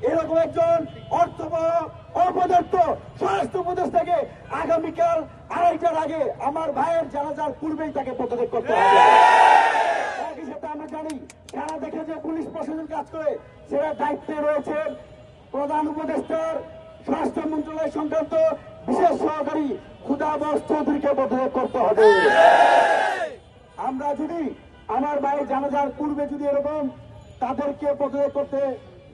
এরকম একজন অর্থবহ অপদার্থ স্বরাষ্ট্র উপদেষ্টাকে আগামীকাল 2:30টার আগে আমার ভাইয়ের জানাজার পূর্বেই তাকে পদত্যাগ করতে হবে। একই সাথে আমরা জানি যারা দেখে যে পুলিশ প্রশাসন কাজ করে সেটা দায়িত্বে রয়েছেন প্রধান উপদেষ্টার স্বরাষ্ট্র মন্ত্রণালয় সংক্রান্ত বিশেষ সহকারী খুদাবস চৌধুরীকে পদত্যাগ করতে হবে। আমরা যদি আমার ভাইয়ের জানাজার পূর্বে যদি এরকম তাদেরকে পদত্যাগ করতে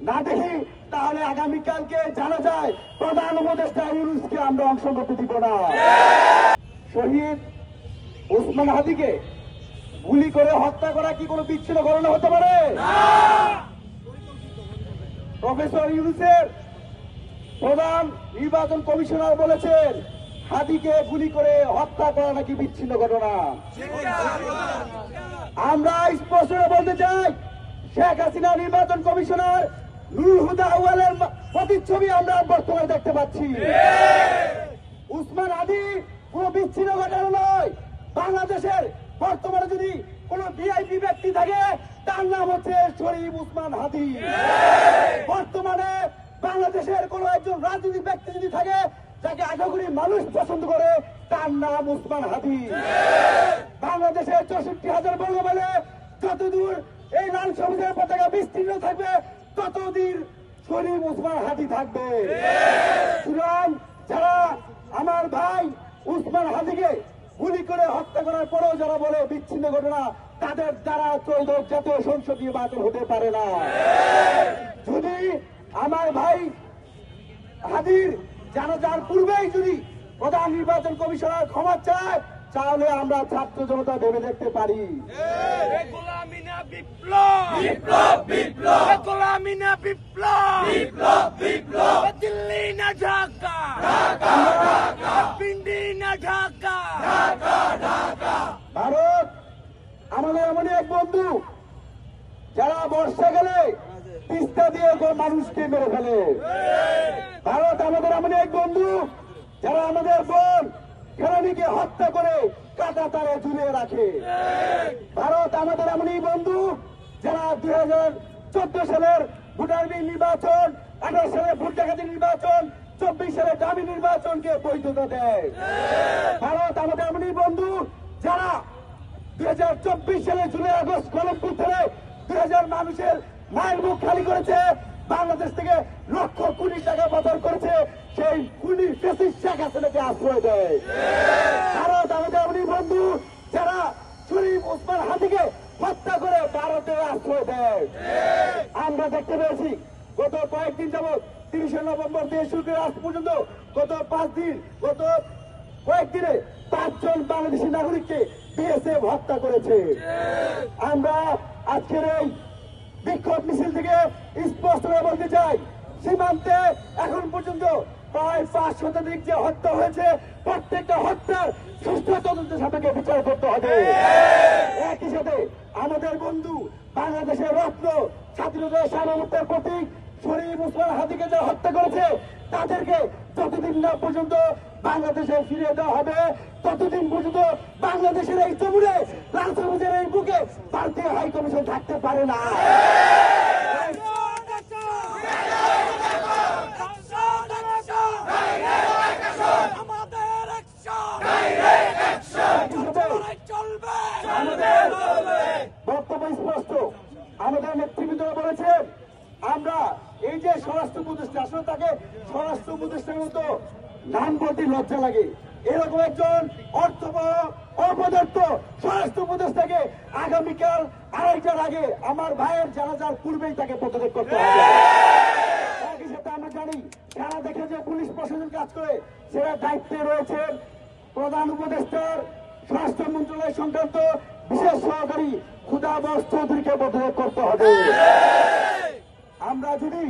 না দেখি তাহলে আগামীকালকে জানা যায় প্রধান উপদেষ্টা ইউনূসকে আমরা অংশ করতে দিব না। শহীদ ওসমান হাদিকে গুলি করে হত্যা করা কি কোনো বিচ্ছিন্ন ঘটনা হতে পারে? প্রফেসর ইউনূসের প্রধান নির্বাচন কমিশনার বলেছেন হাদিকে গুলি করে হত্যা করা নাকি বিচ্ছিন্ন ঘটনা। আমরা স্পষ্ট বলতে চাই শেখ হাসিনা নির্বাচন কমিশনার নুরুল হুদা আউয়ালের প্রতিচ্ছবি আমরা বর্তমানে দেখতে পাচ্ছি। ওসমান হাদি কোন বিচ্ছিন্ন ঘটনা নয়। বাংলাদেশের বর্তমানে যদি কোন ভিআইপি ব্যক্তি থাকে তার নাম হচ্ছে শরীফ ওসমান হাদি। বর্তমানে বাংলাদেশের কোন একজন রাজনৈতিক ব্যক্তি যদি থাকে যাকে আশা করি মানুষ পছন্দ করে তার নাম ওসমান হাদি। বাংলাদেশের 64,000 বর্গ মাইলে যতদূর এই লাল সবুজের পতাকা বিস্তীর্ণ থাকবে ততদিন শরীফ ওসমান হাদি থাকবে। সুতরাং যারা আমার ভাই ওসমান হাদিকে গুলি করে হত্যা করার পরেও যারা বলে বিচ্ছিন্ন ঘটনা তাদের দ্বারা ত্রয়োদশ জাতীয় সংসদ নির্বাচন হতে পারে না। যদি আমার ভাই হাদির জানাজার পূর্বেই যদি প্রধান নির্বাচন কমিশনার ক্ষমা চায় তাহলে আমরা ছাত্র জনতা ভেবে দেখতে পারি। দিল্লি না ঢাকা, পিন্ডি না ঢাকা। ভারত আমাদের এমন এক বন্ধু যারা বর্ষাকালে তিস্তা দিয়ে মানুষকে মেরে ফেলে। ভারত আমাদের এমন এক বন্ধু যারা আমাদের বোন ফেরানিকে হত্যা করে কাটা তারে ঝুলিয়ে রাখে। ভারত আমাদের এমনই বন্ধু যারা 2014 সালের ভোটার বিল নির্বাচন, 18 সালে ভোট ডাকাতি নির্বাচন, 24 সালে দাবি নির্বাচনকে বৈধতা দেয়। ভারত আমাদের এমনই বন্ধু যারা 2024 সালে জুলাই আগস্ট কলমপুর থেকে 2000 মানুষের মায়ের মুখ খালি করেছে, বাংলাদেশ থেকে লক্ষ কোটি টাকা পাচার করেছে, সেই খুনি ফ্যাসিস্ট শেখ হাসিনাকে আশ্রয় দেয়। ভারত আমাদের এমনই বন্ধু যারা শরীফ ওসমান হাদিকে হত্যা করে ভারতে আশ্রয় দেয়। আমরা দেখতে পেয়েছি গত কয়েকদিন যাবৎ 30 নভেম্বর থেকে শুরু করে আজ পর্যন্ত গত 5 দিন, গত কয়েকদিনে 5 জন বাংলাদেশি নাগরিককে বিএসএফ হত্যা করেছে। আমরা আজকের এই বিক্ষোভ মিছিল থেকে স্পষ্ট করে বলতে চাই সীমান্তে এখন পর্যন্ত প্রায় 5 শতাধিক যে হত্যা হয়েছে প্রত্যেকটা হত্যার সুষ্ঠু তদন্তের সাপেক্ষে বিচার করতে হবে। একই সাথে আমাদের বন্ধু বাংলাদেশের রত্ন স্বাধীনতার সার্বভৌমত্বের প্রতীক শরীফ ওসমান হাদিকে যারা হত্যা করেছে তাদেরকে যতদিন না পর্যন্ত বাংলাদেশে ফিরিয়ে দেওয়া হবে ততদিন পর্যন্ত বাংলাদেশের এই জমিনে রাজনীতির এই বুকে ভারতীয় হাই কমিশন থাকতে পারে না। বক্তব্য স্পষ্ট, আমাদের নেতৃবৃন্দ বলেছেন আমরা এই যে স্বরাষ্ট্র উপদেষ্টা আসলে তাকে স্বরাষ্ট্র উপদেষ্টার মতো নাম বলতে লজ্জা লাগে। এরকম একজন অর্থবহ অপদার্থ স্বরাষ্ট্র উপদেষ্টাকে আগামীকাল 2:30টার আগে আমার ভাইয়ের জানাজার পূর্বেই তাকে পদত্যাগ করতে হবে। একই সাথে আমরা জানি যারা দেখে যে পুলিশ প্রশাসন কাজ করে সেটা দায়িত্বে রয়েছেন প্রধান উপদেষ্টার স্বরাষ্ট্র মন্ত্রণালয় সংক্রান্ত বিশেষ সহকারী খুদাবস চৌধুরীকে পদত্যাগ করতে হবে। আমরা যদি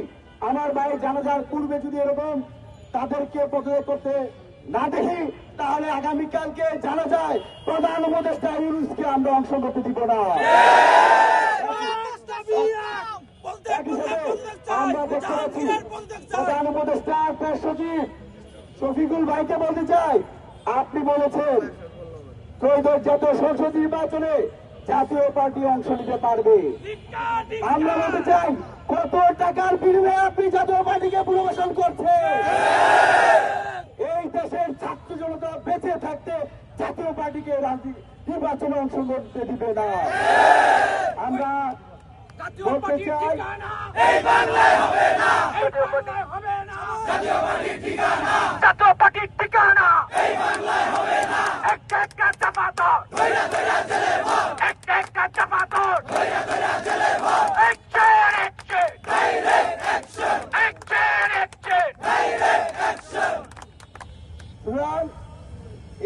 আমার ভাইয়ের জানাজার পূর্বে যদি এরকম তাদেরকে পদত্যাগ করতে না দেখি তাহলে আগামীকালকে জানা যায় প্রধান উপদেষ্টা ইউনূসকে আমরা অংশ করতে দিব না। আমরা দেখতে পাচ্ছি প্রধান উপদেষ্টা প্রেস সচিব শফিকুল ভাইকে বলতে চাই আপনি বলেছেন ত্রয়োদশ জাতীয় সংসদ নির্বাচনে জাতীয় পার্টি অংশ নিতে পারবে। আমরা বলতে চাই কত টাকার বিনিময়ে আপনি জাতীয় জাতীয় পার্টির ঠিকানা একটা একটা চাপাতর একটা একটা চাপাতর সুতরাং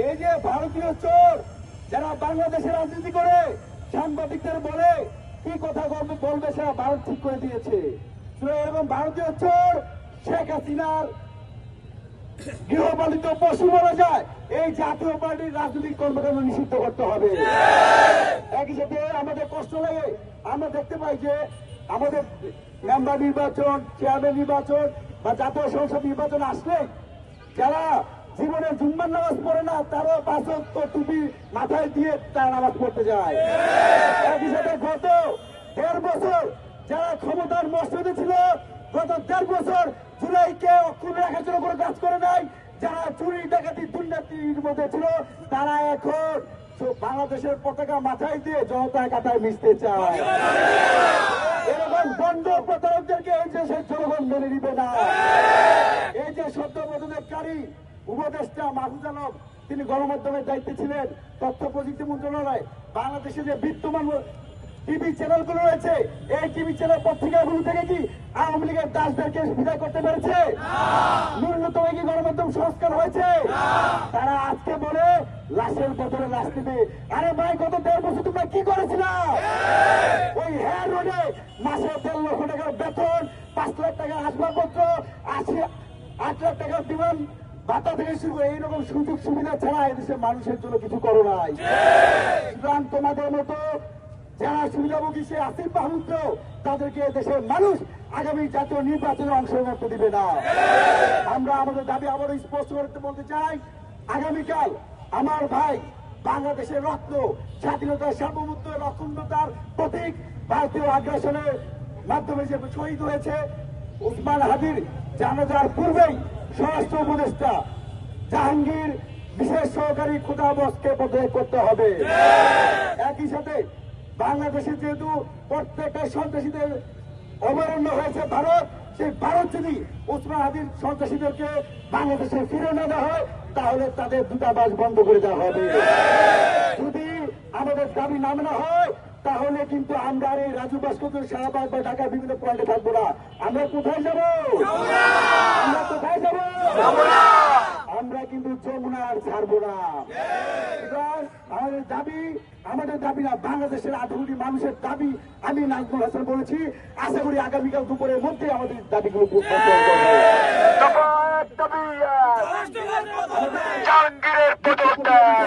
এই যে ভারতীয় চোর যারা বাংলাদেশে রাজনীতি করে সাংবাদিকদের বলে কি কথা বলবে সেটা ভারত ঠিক করে দিয়েছে। সুতরাং এরকম ভারতীয় চোর শেখ হাসিনার গৃহপালিত পশু বলা যায় এই জাতীয় পার্টির রাজনৈতিক কর্মকাণ্ড নিষিদ্ধ করতে হবে। একই সাথে আমাদের কষ্ট লাগে, আমরা দেখতে পাই যে আমাদের মেম্বার নির্বাচন, চেয়ারম্যান নির্বাচন বা জাতীয় সংসদ নির্বাচন আসলে যারা জীবনে জুম্মার নামাজ পড়ে না তারা 5 ওয়াক্ত টুপি মাথায় দিয়ে তারা নামাজ পড়তে যায়। একই সাথে গত 1.5 বছর যারা ক্ষমতার মসজিদে ছিল, গত 1.5 বছর জুলাইকে অক্ষুণ্ণ রাখার জন্য কোনো কাজ করে নাই, যারা চুরি ডাকাতি দুর্নীতির মধ্যে ছিল তারা এখন বাংলাদেশের পতাকা মাথায় দিয়ে জনতার কাতায় মিশতে চায়। এরকম বন্ধ প্রতারকদেরকে এই দেশের জনগণ মেনে নিবে না। এই যে সদ্য পদত্যাগকারী উপদেষ্টা মাহফুজ আলম, তিনি গণমাধ্যমের দায়িত্বে ছিলেন, তথ্য প্রযুক্তি মন্ত্রণালয়, বাংলাদেশে যে বিদ্যমান টিভি চ্যানেলগুলো রয়েছে এই টিভি চ্যানেল পত্রিকাগুলো থেকে কি আওয়ামী লীগের দাসদেরকে বিদায় করতে পেরেছে? ন্যূনতম কি গণমাধ্যম সংস্কার হয়েছে? তারা আজকে বলে লাশের বদলে লাশ দিবে। আরে ভাই, গত 1.5 বছর তোমরা কি করেছিলা? ওই হেয়ার রোডে মাসে 1.5 লক্ষ টাকার বেতন, 5 লাখ টাকার আসবাবপত্র, 8 লাখ টাকার বিমান ভাতা থেকে শুরু করে এইরকম সুযোগ সুবিধা ছাড়া এদেশের মানুষের জন্য কিছু করো নাই। সুতরাং তোমাদের মতো যারা সুবিধাভোগী সে আসিফ মাহমুদ, তাদেরকে দেশের মানুষ আগামী জাতীয় নির্বাচনে অংশগ্রহণ করতে দিবে না। আমরা আমাদের দাবি আবারও স্পষ্ট করতে বলতে চাই, আগামীকাল আমার ভাই বাংলাদেশের রত্ন, স্বাধীনতার সার্বভৌমত্বের অখণ্ডতার প্রতীক, ভারতীয় আগ্রাসনের মাধ্যমে যে শহীদ হয়েছে ওসমান হাদির জানাজার পূর্বেই স্বরাষ্ট্র উপদেষ্টা জাহাঙ্গীর বিশেষ সহকারী খুদাবসকে পদত্যাগ করতে হবে। একই সাথে বাংলাদেশে যেহেতু প্রত্যেকটা সন্ত্রাসীদের অবরণ্য হয়েছে ভারত, সেই ভারত যদি ওসমান হাদির সন্ত্রাসীদেরকে বাংলাদেশে ফিরে না দেওয়া হয় তাহলে তাদের দূতাবাস বন্ধ করে দেওয়া হবে। যদি আমাদের দাবি না মানা হয় তাহলে কিন্তু আমরা আর এই রাজু ভাস্কর্য, শাহবাগ বা ঢাকার বিভিন্ন পয়েন্টে থাকবো না। আমরা কোথায় যাব? আমরা কোথায় যাব? আমরা কিন্তু যমুনা আর ছাড়বো না। আমাদের দাবি না, বাংলাদেশের 18 কোটি মানুষের দাবি। আমি নাজমুল হাসান বলেছি, আশা করি আগামীকাল দুপুরের মধ্যে আমাদের দাবিগুলো জাহাঙ্গীরের পদত্যাগ।